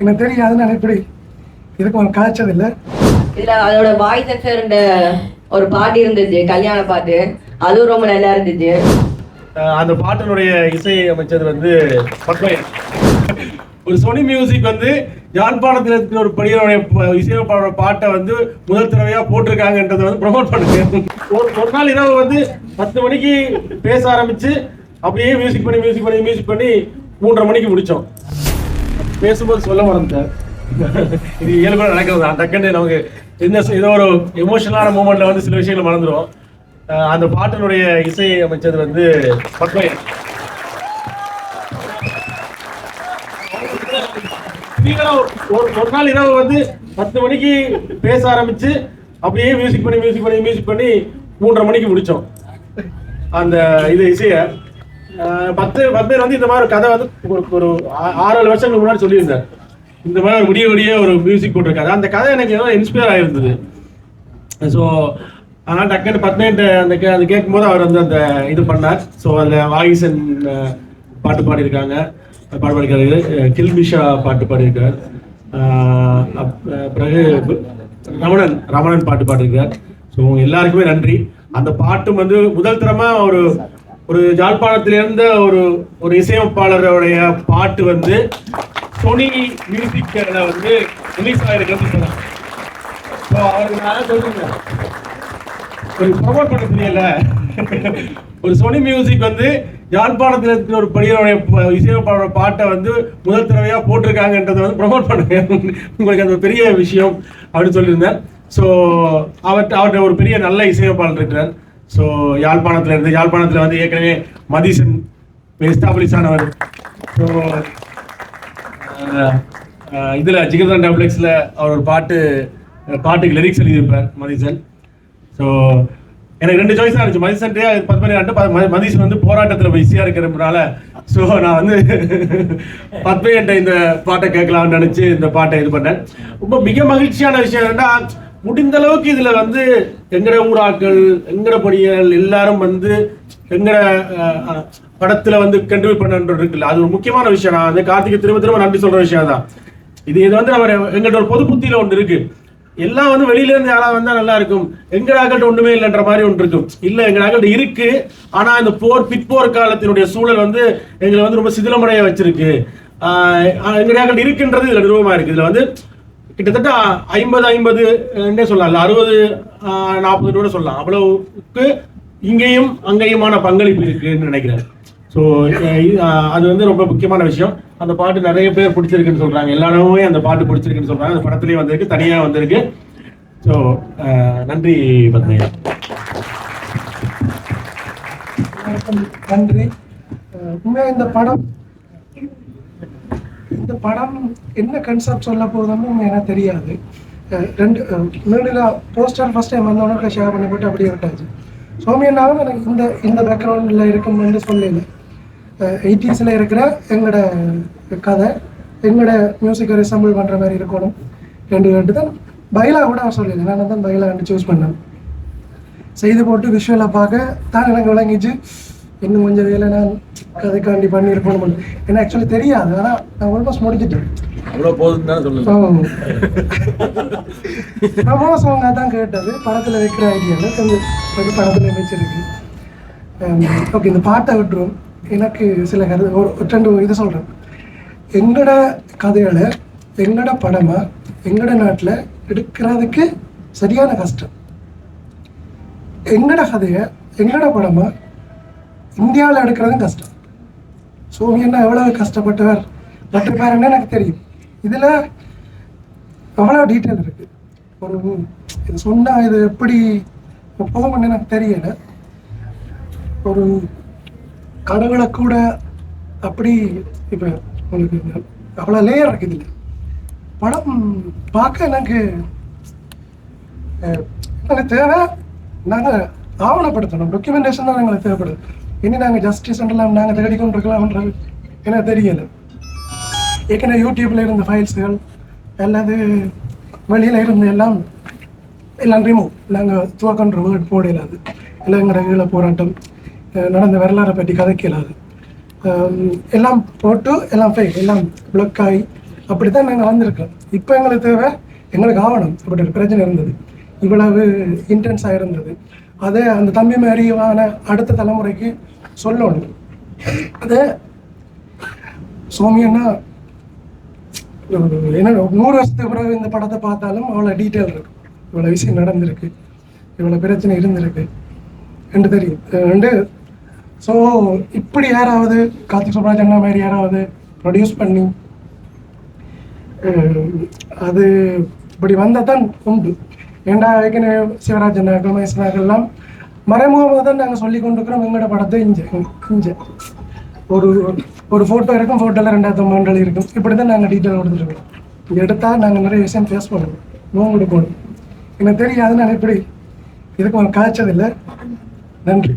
எனக்கு தெரியாது. நான் இப்படி இதுக்கு ஒரு காய்ச்சதில்லை. இதுல அதோட வாய்ஸ் எஃபெக்ட் ஒரு பாட்டு இருந்துச்சு, கல்யாண பாட்டு. அதுவும் ரொம்ப நல்லா இருந்துச்சு. அந்த பாட்டினுடைய இசை அமைச்சது வந்து பத்மையன். ஒரு சோனி மியூசிக் வந்து யாழ்ப்பாணத்தில் இருக்கிற ஒரு படியோடைய இசையமைப்பாளரோட பாட்டை வந்து முதல் தடவையா போட்டிருக்காங்கன்றதை வந்து ப்ரொமோட் பண்ணுங்க. ஒரு நாள் இரவு வந்து 10 மணிக்கு பேச ஆரம்பிச்சு அப்படியே மியூசிக் பண்ணி 3:30 மணிக்கு முடிச்சோம். பேசும்போது சொல்ல மறந்துட்டேன். இது இயல்பாக நடக்கிறது தான். டக்குன்னு நமக்கு ஏதோ ஒரு எமோஷனலான மூமெண்ட்ல வந்து சில விஷயங்கள் மறந்துடும். அந்த பாட்டினுடைய இசை அமைச்சது வந்து பத்மையன். ஒரு நாள் இரவு வந்து 10 மணிக்கு பேச ஆரம்பிச்சு அப்படியே மியூசிக் பண்ணி 3:30 மணிக்கு முடிச்சோம் அந்த இது இசைய. பத்மையன் வந்து இந்த மாதிரி ஒரு கதை வந்து ஒரு 6-7 வருஷங்களுக்கு முன்னாடி சொல்லியிருந்தார். இந்த மாதிரி ஒரு விடிய ஒரு மியூசிக் போட்டிருக்காரு. அந்த கதை எனக்கு ஏதோ இன்ஸ்பயர் ஆகிருந்தது. ஸோ அதனால் டக்குன்னு பத்மையன் அந்த கேட்கும்போது அவர் வந்து அந்த இது பண்ணார். ஸோ அதில் வாகிசன் பாட்டு பாடியிருக்காங்க, கில்மிஷா பாட்டு பாடியிருக்கார், பிறகு ரமணன் பாட்டு பாடியிருக்கார். ஸோ எல்லாருக்குமே நன்றி. அந்த பாட்டும் வந்து முதல் தரமா ஒரு ஜாழ்ப்பாணத்திலிருந்த ஒரு இசையமைப்பாளருடைய பாட்டு வந்து சோனி மியூசிக்ல வந்து ரிலீஸ் ஆகிருக்கிறது சொல்லலாம். ஸோ அவருக்கு நான் சொல்லுங்க, ஒரு ப்ரொமோட் பண்ண தெரியல. ஒரு சோனி மியூசிக் வந்து யாழ்ப்பாணத்தில் இருக்கிற ஒரு படியோடைய இசையமைப்பாளரோட பாட்டை வந்து முதல் தடவையா போட்டிருக்காங்கன்றதை வந்து ப்ரொமோட் பண்ணுங்க. உங்களுக்கு அது ஒரு பெரிய விஷயம் அப்படின்னு சொல்லியிருந்தேன். ஸோ அவர்கிட்ட ஒரு பெரிய நல்ல இசையமைப்பாளர் இருக்கிறார். ஸோ யாழ்ப்பாணத்தில் வந்து ஏற்கனவே மதிசன் எஸ்டாப்ளிஷ் ஆனவர். ஸோ இதில் ஜிகர்தான் டப்ளெக்ஸில் அவர் ஒரு பாட்டுக்கு லிரிக்ஸ் எழுதியிருப்பார் மதிசன். ஸோ எனக்கு 2 சாய்ஸ் தான் இருந்துச்சு, மதிசன்ட்டே 10 மதிசன் வந்து போராட்டத்தில் பிஸியாக இருக்கிறதுனால. ஸோ நான் வந்து பத்மையன்ட்ட இந்த பாட்டை கேட்கலாம்னு நினச்சி இந்த பாட்டை இது பண்ணேன். ரொம்ப மிக மகிழ்ச்சியான விஷயம் என்னன்னா, முடிந்த அளவுக்கு இதில் வந்து எங்கட ஊராக்கள் எங்கட படிகள் எல்லாரும் வந்து எங்கட படத்தில் வந்து கண்ட்ரிபியூட் பண்ணுறது இருக்குல்ல, அது ஒரு முக்கியமான விஷயம். நான் வந்து கார்த்திகை திரும்ப நன்றி சொல்கிற விஷயம் தான் இது. வந்து நம்ம எங்கள்கிட்ட ஒரு பொது புத்தியில் ஒன்று இருக்குது. எல்லாம் வந்து வெளியில இருந்து யாராவது வந்தா நல்லா இருக்கும், எங்கடாக்கிட்ட ஒண்ணுமே இல்லைன்ற மாதிரி ஒன்று இருக்கும். இல்ல, எங்கடாக்கிட்ட இருக்கு. ஆனா இந்த பிற்போர் காலத்தினுடைய சூழல் வந்து எங்களை வந்து ரொம்ப சிதிலமடைய வச்சிருக்கு. எங்கடாக்கிட்ட இருக்குன்றது இதுல நிறுவனமா இருக்கு. இதுல வந்து கிட்டத்தட்ட 50-50 சொல்லலாம், 60-40 கூட சொல்லலாம். அவ்வளவுக்கு இங்கேயும் அங்கேயுமான பங்களிப்பு இருக்குன்னு நினைக்கிறேன். ஸோ அது வந்து ரொம்ப முக்கியமான விஷயம். அந்த பாட்டு நிறைய பேர் பிடிச்சிருக்குன்னு சொல்றாங்க, எல்லாருமே அந்த பாட்டு பிடிச்சிருக்குன்னு சொல்றாங்க. அந்த படத்துலயே வந்திருக்கு, தனியா வந்திருக்கு. ஸோ நன்றி பத்மையா. நன்றி. உண்மையாக இந்த படம் என்ன கான்செப்ட் சொல்ல போதும்னு எனக்கு தெரியாது. 2 போஸ்டர் ஃபர்ஸ்ட் டைம் வந்தவனுக்கு ஷேர் பண்ணி போட்டு அப்படியே விட்டாச்சு. சோமியன்னாவும் எனக்கு இந்த பேக்ரவுண்டில் இருக்குன்னு சொல்லல. 80s இருக்கிற எங்களோட கதை, எங்களோட மியூசிக்கை ரிசம்பிள் பண்ணுற மாதிரி இருக்கணும். 2 தான் பைலா கூட சொல்லலை. நான் தான் பைலா சூஸ் பண்ணேன். செய்து போட்டு விஷுவலாக பார்க்க தான் எனக்கு விளங்கிச்சு. இன்னும் கொஞ்சம் வேலை நான் கதைக்காண்டி பண்ணியிருக்கணும். எனக்கு ஆக்சுவலி தெரியாது, ஆனால் நான் ஆல்மோஸ்ட் முடிச்சுட்டேன். அவ்வளோ போதும் தான் சொல்லுங்க. சாங்காக தான் கேட்டது. படத்தில் வைக்கிற ஐடியாவில் கொஞ்சம் படத்தில் வச்சிருக்கு. ஓகே, இந்த பாட்டை விட்டுருவோம். எனக்கு சில ஒரு 2 இது சொல்கிறேன். எங்களோட கதைகளை எங்களோட படமாக எங்களோட நாட்டில் எடுக்கிறதுக்கு சரியான கஷ்டம். எங்களோட கதையை எங்களோட படமாக இந்தியாவில் எடுக்கிறதும் கஷ்டம். சோமியன்னா எவ்வளோ கஷ்டப்பட்டவர் பட்டிருப்பாருன்னு எனக்கு தெரியும். இதில் எவ்வளோ டீட்டெயில் இருக்குது. இது சொன்னால் இது எப்படி போகும்னு எனக்கு தெரியலை. ஒரு கடவுளை கூட அப்படி இப்போ உங்களுக்கு அவ்வளோ லேயர் இருக்குது. இதில் படம் பார்க்க எனக்கு தேவை. நாங்கள் ஆவணப்படுத்தணும், டாக்குமெண்டேஷன் தான் எங்களுக்கு தேவைப்படுது. இனி நாங்கள் ஜஸ்டிஸ் எல்லாம் நாங்கள் தேடி கொண்டு இருக்கலாம்ன்றது எனக்கு தெரியலை. ஏற்கனவே யூடியூப்பில் இருந்த ஃபைல்ஸுகள் அல்லது வெளியில் இருந்து எல்லாம் ரிமூவ். நாங்கள் துவக்கன்ற வேர்ட் போட இல்லாது. இளைஞர ஈழ போராட்டம் நடந்த வரலாறை பற்றி கதைக்க இல்லாது. எல்லாம் போட்டு எல்லாம் ஃபைல் எல்லாம் பிளாக் ஆகி அப்படி தான் நாங்கள் வந்திருக்கோம். இப்போ எங்களுக்கு தேவை, எங்களுக்கு ஆவணம். அப்படி ஒரு பிரச்சனை இருந்தது, இவ்வளவு இன்டென்ஸாக இருந்தது. அதை அந்த தம்பி மாதிரியான அடுத்த தலைமுறைக்கு சொல்லணும். அதை சோமியன்னா என்ன 100 வருஷத்துக்கு பிறகு இந்த படத்தை பார்த்தாலும் அவ்வளோ டீட்டெயில் இருக்கும், இவ்வளோ விஷயம் நடந்திருக்கு, இவ்வளோ பிரச்சனை இருந்திருக்கு என்று தெரியும் ரெண்டு. ஸோ இப்படி யாராவது கார்த்திக் சுப்ராஜ் அண்ணா மாதிரி யாராவது ப்ரொடியூஸ் பண்ணி அது இப்படி வந்தால் தான் உண்டு. ஏண்டா ஏற்கனவே சிவராஜ் அண்ணாக்கள் மகேஸ்வரர்கள்லாம் மறைமுகமாக தான் நாங்கள் சொல்லி கொண்டு இருக்கிறோம். எங்களோட படத்தை இஞ்ச ஒரு ஃபோட்டோ இருக்கும், ஃபோட்டோவில் 2009 இருக்கும். இப்படி தான் நாங்கள் டீட்டெயில் கொடுத்துருக்கோம். இங்கே எடுத்தால் நாங்கள் நிறைய விஷயம் ஃபேஸ் பண்ணுவோம், நோம் கொடுக்கணும். எனக்கு தெரியாது, நான் இப்படி இதுக்கு ஒரு காய்ச்சதில்லை. நன்றி.